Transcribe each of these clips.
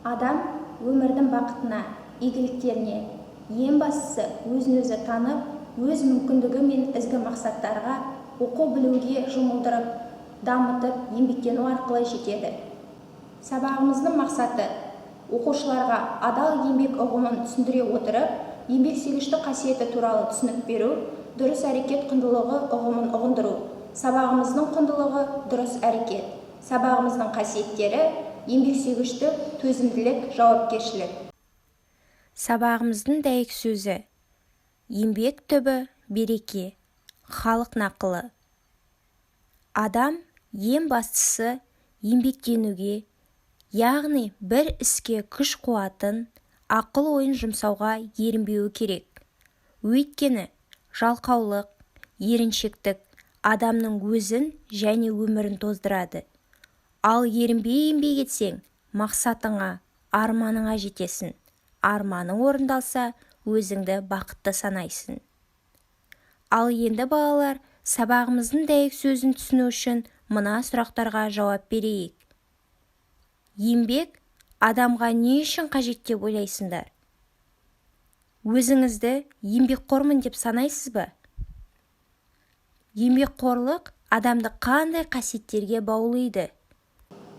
Адам өмірдің бақытына, игіліктеріне, ең бастысы өзін-өзі танып, өз мүмкіндігі мен ізгі мақсаттарға оқу-білуге жұмылдырып, дамытып, еңбектену арқылы жетеді. Сабағымыздың мақсаты оқушыларға адал еңбек ұғымын түсіндіре отырып, еңбексүйгіштік қасиеті туралы түсінік беру, дұрыс әрекет құндылығы ұғымын ұғындыру. Сабағымыздың құндылығы дұрыс әрекет. Сабағымыздың қасиеттері еңбексүйгіштік, төзімділік, жауапкершілік. Сабағымыздың дәйек сөзі: еңбек түбі береке, халық нақылы. Адам ең бастысы еңбектенуге, яғни бір іске күш-қуатын, ақыл-ойын жұмсауға ерінбеуі керек. Өйткені жалқаулық, еріншектік адамның өзін және өмірін тоздырады. Ал ерінбей еңбек етсең, мақсатыңа, арманыңа жетесің. Арманың орындалса, өзіңді бақытты санайсың. Ал енді балалар, сабағымыздың дәйек сөзін түсіну үшін мына сұрақтарға жауап берейік. Еңбек адамға не үшін қажет деп ойлайсыңдар? Өзіңізді еңбекқормын деп санайсыз ба? Еңбекқорлық адамды қандай қасиеттерге баулиды?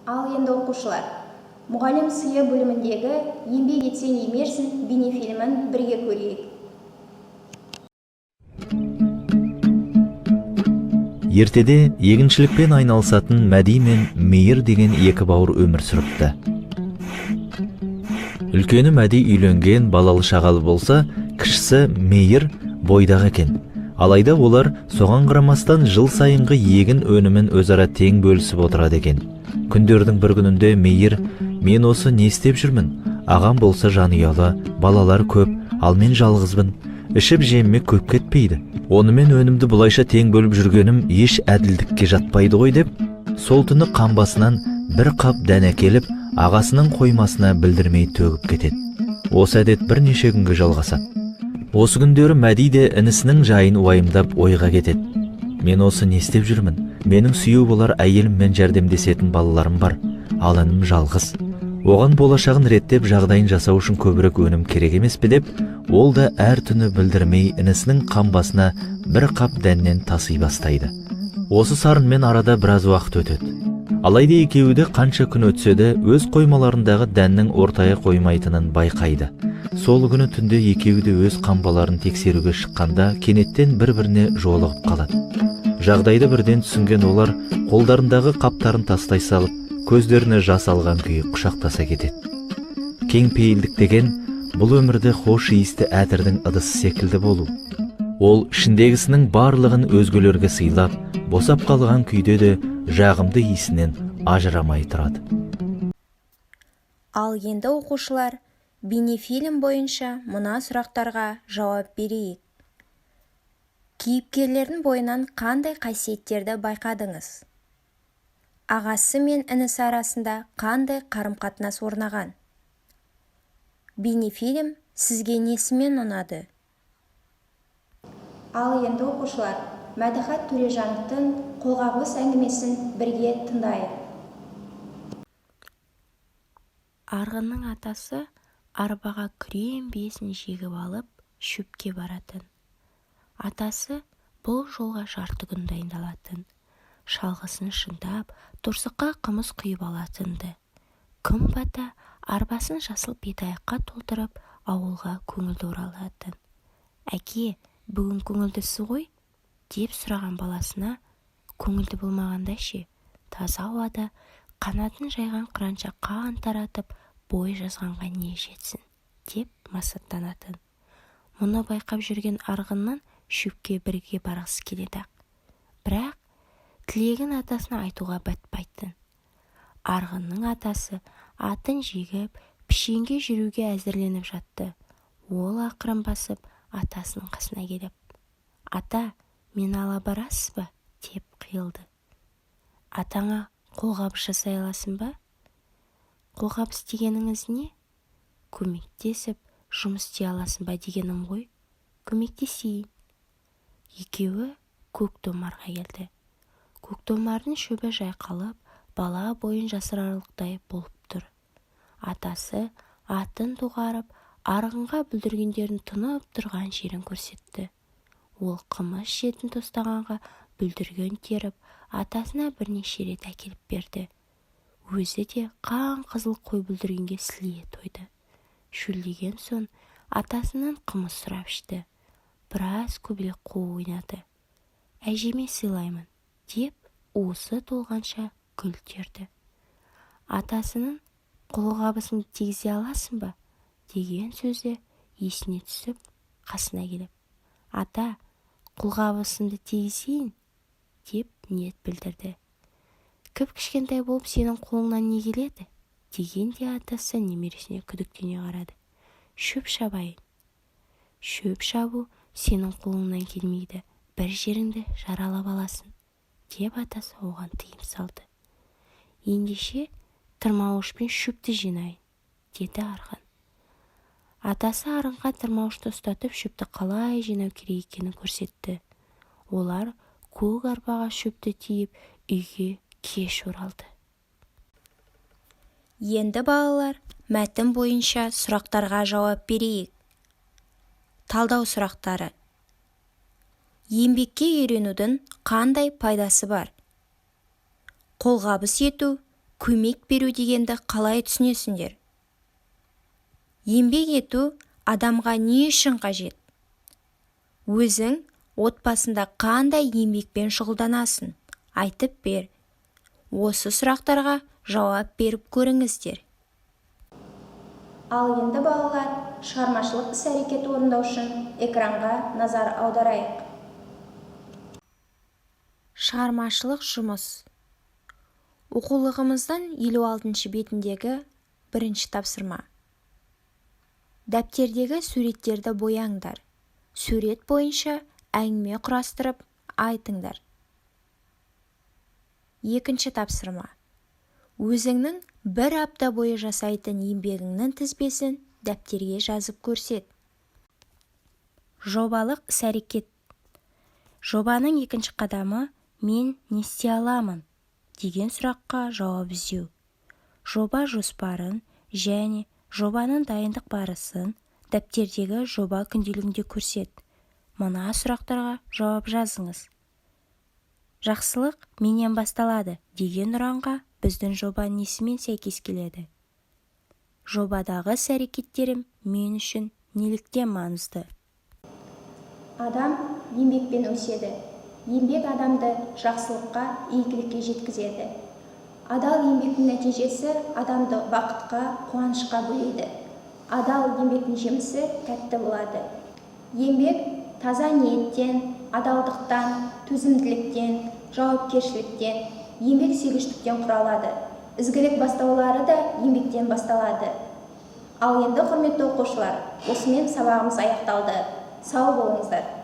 Ал енді оқушылар, мұғалім сыйы бөліміндегі еңбек етсең емерсің бейнефильмін бірге көрейік. Ертеде егіншілікпен айналысатын Мәди мен Мейір деген екі бауыр өмір сүріпті. Үлкені Мәди үйленген, балалы шағалы болса, кішісі Мейір бойдағы екен. Алайда олар соған қарамастан жыл сайынғы егін өнімін өзара тең бөлісіп отырады екен. Күндердің бір күнінде Мейір: мен осы не істеп жүрмін? Ағам болса жанұялы, балалар көп, ал мен жалғызбын. Ішіп жемме көп кетпейді. Онымен өнімді бұлайша тең бөліп жүргенім еш әділдікке жатпайды ғой деп, сол түні қамбасынан бір қап дән әкеліп, ағасының қоймасына білдірмей төгіп кетеді. Осы әдет бірнеше күнге жалғасады. Осы күндері Мәди де інісінің жайын уайымдап ойға кетеді. Мен осы не істеп жүрмін? Менің сүйеу болар әйеліммен жәрдемдесетін балаларым бар, ал інім жалғыз. Оған болашағын реттеп жағдайын жасау үшін көбірек өнім керек емес пе деп, ол да әр түні білдірмей інісінің қамбасына бір қап дәннен таси бастайды. Осы сарынмен арада біраз уақыт өтеді. Алайда екеуі де қанша күн өтсе де өз қоймаларындағы дәннің ортaya қоймайтынын байқайды. Сол күні түнде екеуі де өз қамбаларын тексеруге шыққанда кенеттен бір-біріне жолығып қалады. Жағдайды бірден түсінген олар қолдарындағы қаптарын тастай салып, көздеріне жас алған күйі құшақтаса кетеді. Кеңпейілдік деген бұл өмірде хош иісті әтірдің ыдысы секілді болу. Ол ішіндегісінің барлығын өзгелерге сыйлап, босап қалған күйде де жағымды иісінен ажырамай тұрады. Ал енді оқушылар, бейнефильм бойынша мына сұрақтарға жауап берейік. Кейіпкерлердің бойынан қандай қасиеттерді байқадыңыз? Ағасы мен інісі арасында қандай қарым-қатынас орнаған? Бейнефильм сізге несімен ұнады? Ал енді оқушылар, Мәдіхат Төрежановтың қолғабыс әңгімесін бірге тыңдайық. Арғынның атасы арбаға күрең биесін жегіп алып, шөпке баратын. Атасы бұл жолға жарты күн дайындалатын. Шалғысын шындап, торсыққа қымыз құйып алатынды. Күн бата арбасын жасыл бидайыққа толтырып, ауылға көңілді оралатын. Әке, бүгін көңілдісі ғой? Деп сұраған баласына, көңілді болмағанда ше, таза ауада қанатын жайған қыранша қан таратып, бой жазғанға не жетсін, деп масаттанатын. Мұны байқап жүрген арғыннан шөпке бірге барғысы келеді. Бірақ тілегін атасына айтуға батпайтын. Арғынның атасы атын жегіп, пішенге жүруге әзірленіп жатты. Ол ақырын басып, атасының қасына келіп: ата, мені ала барасыз ба? Деп қиылды. Атаңа қолғабыс жасай аласың ба? Қолғабыс дегеніңіз не? Көмектесіп, жұмыс істей аласың ба дегенім ғой. Көмектесейін. Екеуі көктомарға келді. Көктомардың шөбі жайқалып, бала бойын жасырарлықтай болып тұр. атасы атын доғарып, арғынға бүлдіргендерін тұнып тұрған жерін көрсетті. Ол қымыз жетін тостағанға бүлдірген теріп, атасына бірнеше рет әкеліп берді. Өзі де қан қызыл қой бүлдіргенге сілие тойды. Шөлдеген соң атасынан қымыз сұрап ішті. Біраз көбелек қу ойнады. Әжеме сыйлаймын, деп уысы толғанша гүл терді. Атасының қолғабысын тигізе аласың ба? Деген сөзі есіне түсіп, қасына келіп, ата, қолғабысымды тигізейін, деп ниет білдірді. Кіп-кішкентай болып сенің қолыңнан не келеді? Дегенде атасы немересіне күдіктене қарады. Шөп шабайын. Шөп шабу сенің қолыңнан келмейді, бір жеріңді жаралап аласың, деп атасы оған тыйым салды. Ендеше тырмауышпен шөпті жинайын, деді арғын. Атасы арғынға тырмауышты ұстатып шөпті қалай жинау керек екенін көрсетті. Олар көк арбаға шөпті тиеп үйге кеш оралды. Енді балалар, мәтін бойынша сұрақтарға жауап берейік. Талдау сұрақтары. Еңбекке үйренудің қандай пайдасы бар? Қолғабыс ету, көмек беру дегенді қалай түсінесіңдер? Еңбек ету адамға не үшін қажет? Өзің отбасында қандай еңбекпен шұғылданасың? Айтып бер. Осы сұрақтарға жауап беріп көріңіздер. Ал енді балалар, шығармашылық іс-әрекет орындау үшін экранға назар аударайық. Шығармашылық жұмыс. Оқулығымыздың 56 бетіндегі бірінші тапсырма. Дәптердегі суреттерді бояңдар. Сурет бойынша әңгіме құрастырып айтыңдар. Екінші тапсырма. Өзіңнің бір апта бойы жасайтын еңбегіңнің тізбесін дәптерге жазып көрсет. Жобалық іс-әрекет. Жобаның екінші қадамы «Мен не істей аламын?» деген сұраққа жауап іздеу. Жоба жоспарын және жобаның дайындық барысын дәптердегі жоба күнделігінде көрсет. Мына сұрақтарға жауап жазыңыз. Жақсылық менен басталады деген ұранға біздің жоба несімен сәйкес келеді? Жобадағы іс-әрекеттерім мен үшін неліктен маңызды? Адам еңбекпен өседі. Еңбек адамды жақсылыққа, игілікке жеткізеді. Адал еңбектің нәтижесі адамды бақытқа, қуанышқа бөлейді. Адал еңбектің жемісі тәтті болады. Еңбек таза ниеттен, адалдықтан, төзімділіктен, жауапкершіліктен, еңбек сүйгіштіктен құралады. Ізгілік бастаулары да еңбектен басталады. Ал енді құрметті оқушылар, осымен сабағымыз аяқталды. Сау болыңыздар.